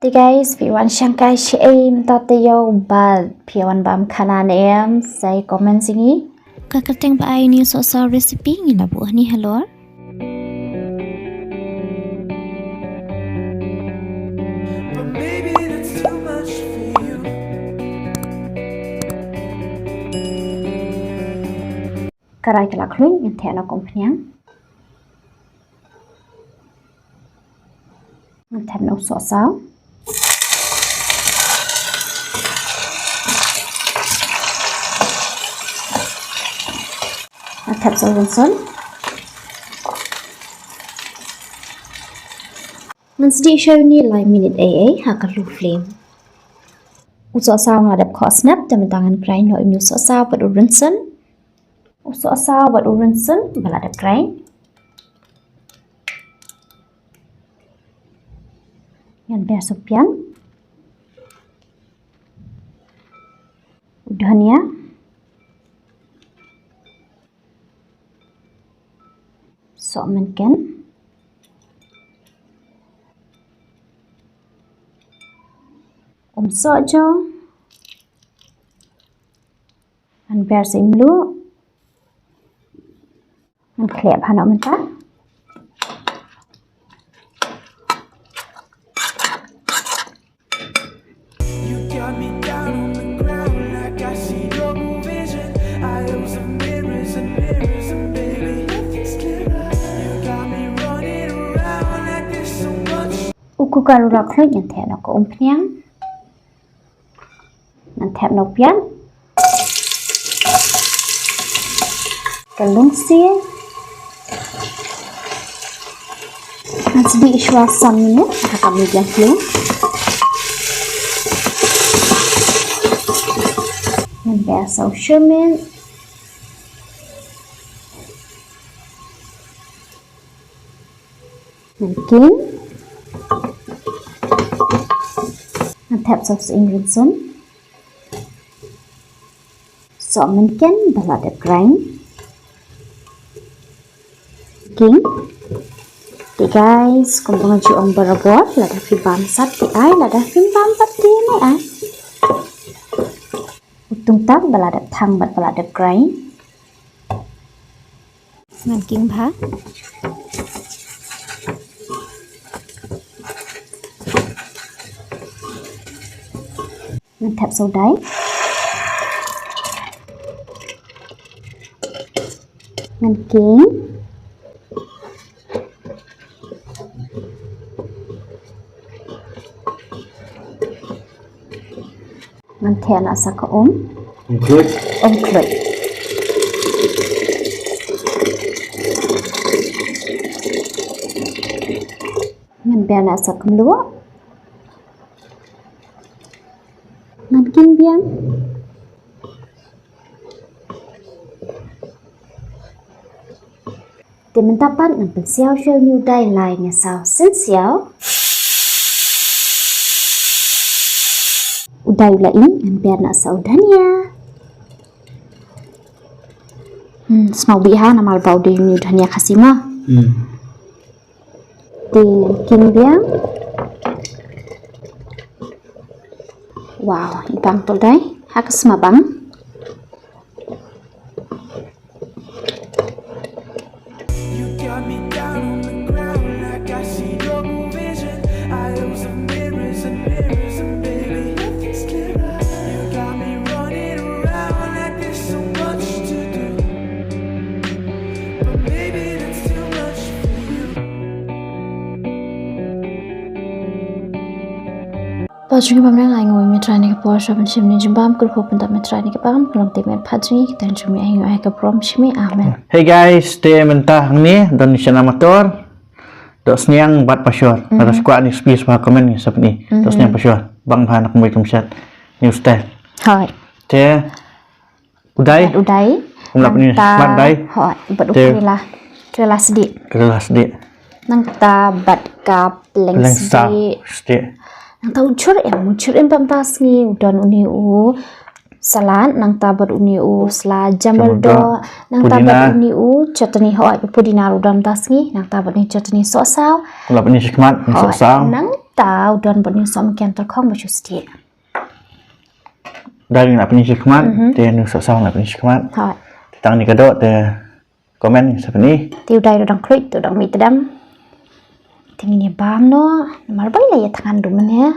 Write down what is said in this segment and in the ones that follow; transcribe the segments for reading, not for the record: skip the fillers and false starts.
Thì guys, vì bạn sang cái chị em ta tiêu bà phía bạn bám khả năng em say comment gì nhỉ? Các tên bà ai new sohsaw recipe ni lah buah ni hello. Karai kelak Kloi yang tiada komplain. Nanti nak sohsaw. Nanti sohsaw. Nanti show ni 5 minit hakar low flame. Sohsaw ngadap kau snap dan tangan grind no imnu sohsaw pada rinsen. Sohsaw pada rinsen balada grind. Yang biasa pian. Udahnya. So mungkin. Saja. Dan biasa imlu. Dan kelihatan hana mentah. Uku karura Kloi yang tiada ko umpiang. Nanti nak pian. Lungsiej. Nanti diiswa saminu akan medium flame. Nanti biasa shibun. Mungkin. Nanti saus ingredients. So mungkin balada grind. King. Di guys, kung mga siya ang barabot, lada fi bamsat di ay, lada fi bamsat di na ay. Tungtap balada thang bat balada grind. Ngan king ba? Ngan tap sodai. Ngan king. Nanti nak saka Kloi. Kloi. Nanti nak saka Kumno. Nanti biang. Teman tapat nanti siau show new day lainnya sao sen siau. Udah ulain yang biar nak saudania. Semau biha nama albau di udahnya Khasi mah. Di king biang. Wow, ibang tu dai. Hak semua bang. Pajungi pamrang ay ngoi metrani ka por shaban shimni jumbam kul hopun ta metrani ka pam kulong temen pajungi kita jumi ay ngoi ka prom shimi amen. Hey guys, te mentah ni dan Anisha motor. Dos niang bat pasyur. Ada squad ni space pa komen ni sap ni. Dos niang pasyur. Bang bahan aku mai Shet. New style. Hai. Te udai. Udai. Kumlap ni bat dai. Hai. Bat ukila. Kela sedih. Kela sedih. Nang ta bat kap lengsiej. Sedih. Nang ta ucur em pam tas ni udan uni u salan nang ta bat uni u sla jamal do nang ta bat uni u chutney hoi pudina udam tas ni nang ta bat ni chutney sohsaw kulap ni shikmat sohsaw nang tahu dan punya som kian terkong macam setiap. Dari nak punya shikmat, dia nusuk song nak punya shikmat. Hai. Tang ni kadok dia komen seperti. Tiu dai dong klik tu dong mitedam. Tinggi bam no, marbai lah ya tangan dumen ya.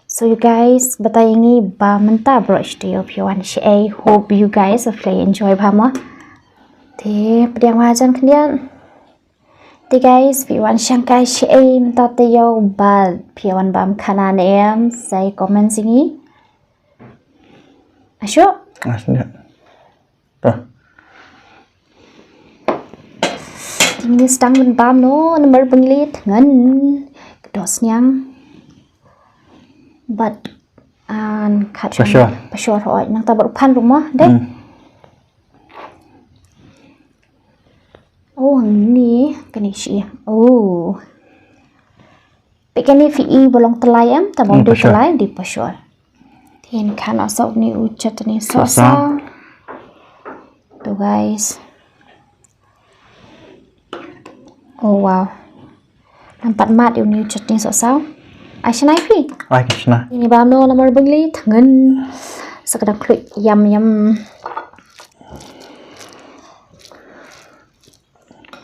So you guys, batayangi bam mentah brush dia piawan si. I hope you guys will enjoy bam ah. Thì bây wajan kemudian thì guys piawan sangkai si mentah teo bal piawan bam kanan em saya komen sini. Asyik. Sudah. Tuh. Ini sedang bam no nomor penglit ngan dos nyang but an kat pasyor oi nang ta berpan rumah deh. Oh ni kani si. Oh. Pikani fi bolong telai am ta mau di telai di pasyor. Then kan asal ni chutney sohsaw. Tuh guys. Oh wow. Nampak mat ni chutney sohsaw. Aisyah naik pi. Aisyah. Ini bam no nomor beli tangan. Sekedar klik yum.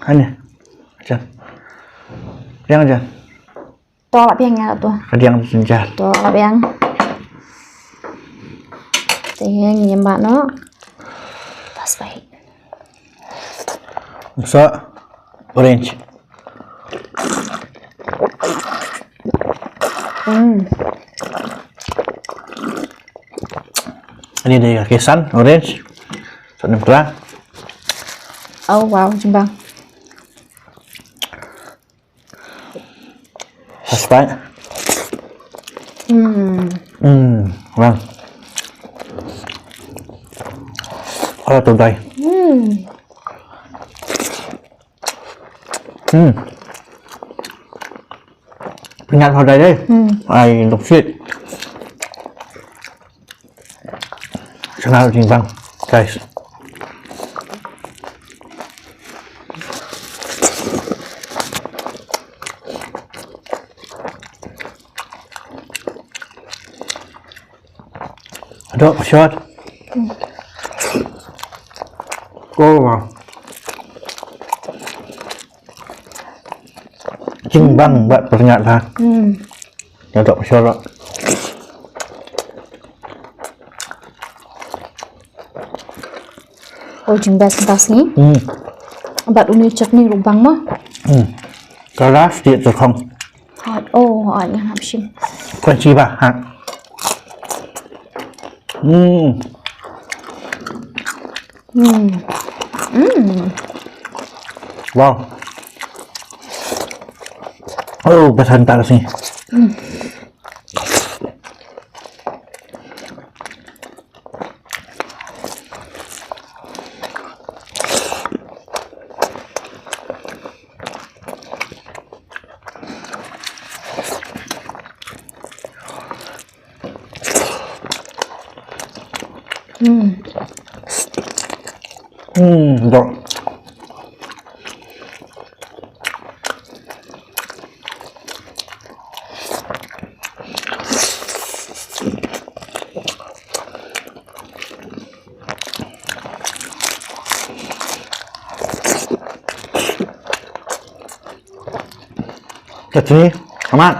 Hanya. Ajan. Yang ajan. Tolak piangnya tu. Kadiang senjat. Tolak piang. Tengah ni mbak no. Pas baik. So, orange. Ini dia kesan orange. Sedang keras. Oh wow, jembang. Pas. Vâng. Rất tuyệt vời. Nhặt vào đây đi. Ai Lungsiej. Cho nào trình vâng, guys. Đó, shot. Cô vào. Chinh băng bạn pernyat ha. Ya dok shot lah. Oh jembas tas ni. Bat uni chutney rubang mah. Keras dia tu không. Hot. Oh, hot yang habsim. Crunchy ba ha. Wow. Oh, pesan tak sini. Dok. Chutney, aman.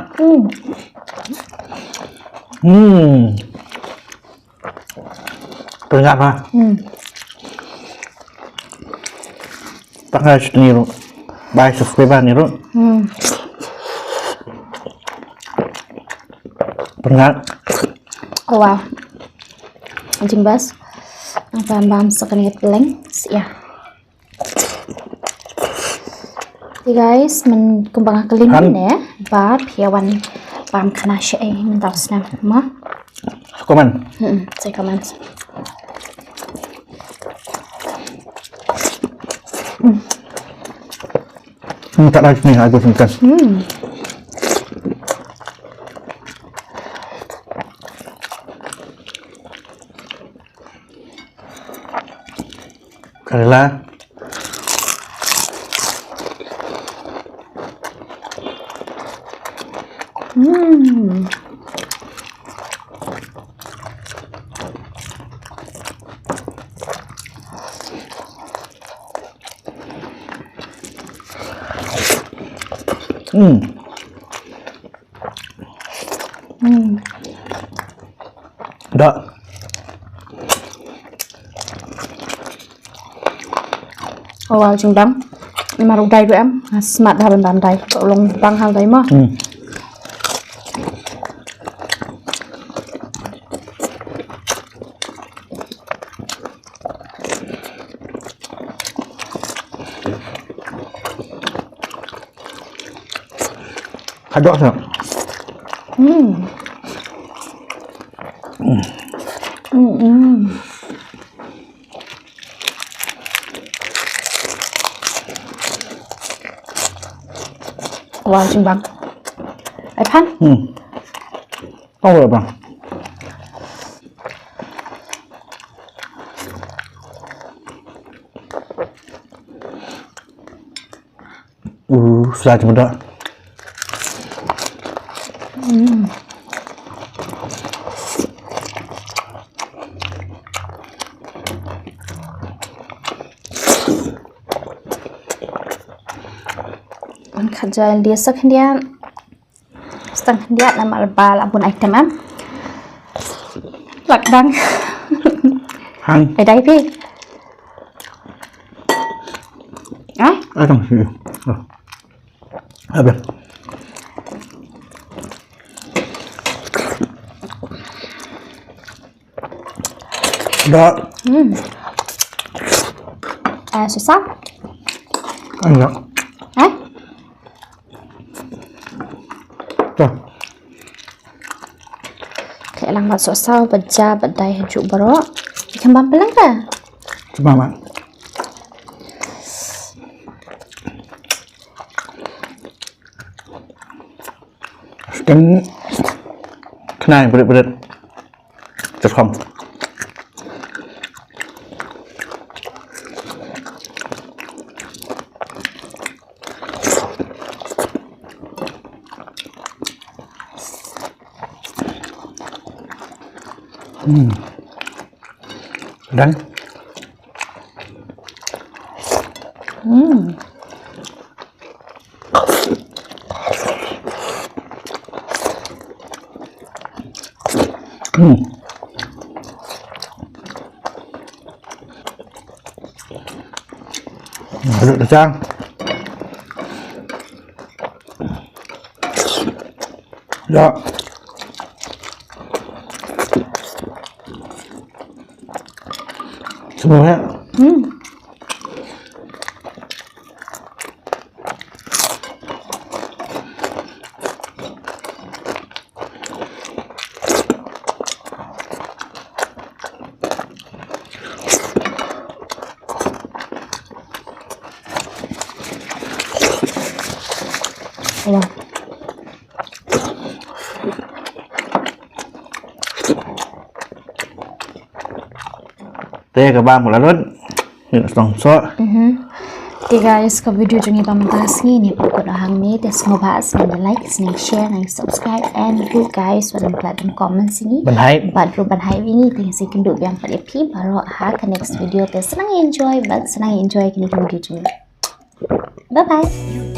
Peringkat ha. Pakai chutney ru. Baik subscriber ni ru. Peringkat. Oh wow. Jembas. Bam sekenit leng. Ya. Guys, mình kembang kelim ni ba piawan bam kana she mình tahu senang mah. Komen. Saya komen. Tak lagi ni aku simpan. Karela. Đó. Wow, chung bang. Ini maruk dai em. Smart dah ban dai. Long bang hal dai mah. Ada tak? Wow, chung bang. Ai pan? Không được bang. Sudah cuma dah. Kerja dia sekian dia nama lebal abun item am lakdang Hang. dai pi Không chịu. Apa? Đó. Sohsaw Enggak. Tuh. Kayak lang mat sohsaw baca badai hajuh baro ikan bampelang ka Coba mak. Kan kena yang berat-berat terkom. Dan Duduk dacang. Ya. Semuanya. Wow. Teh ke bang mula run. Ni Sohsaw. Okay guys, ka video jung iba mentas ni pokok hang ni tes ngobas ni like, ni share, ni subscribe and you guys walang platform comment sini. Banhai. Badro banhai ini ting si kenduk yang pada pi baru ha ke next video tes senang enjoy, but senang enjoy kini video jung. Bye bye.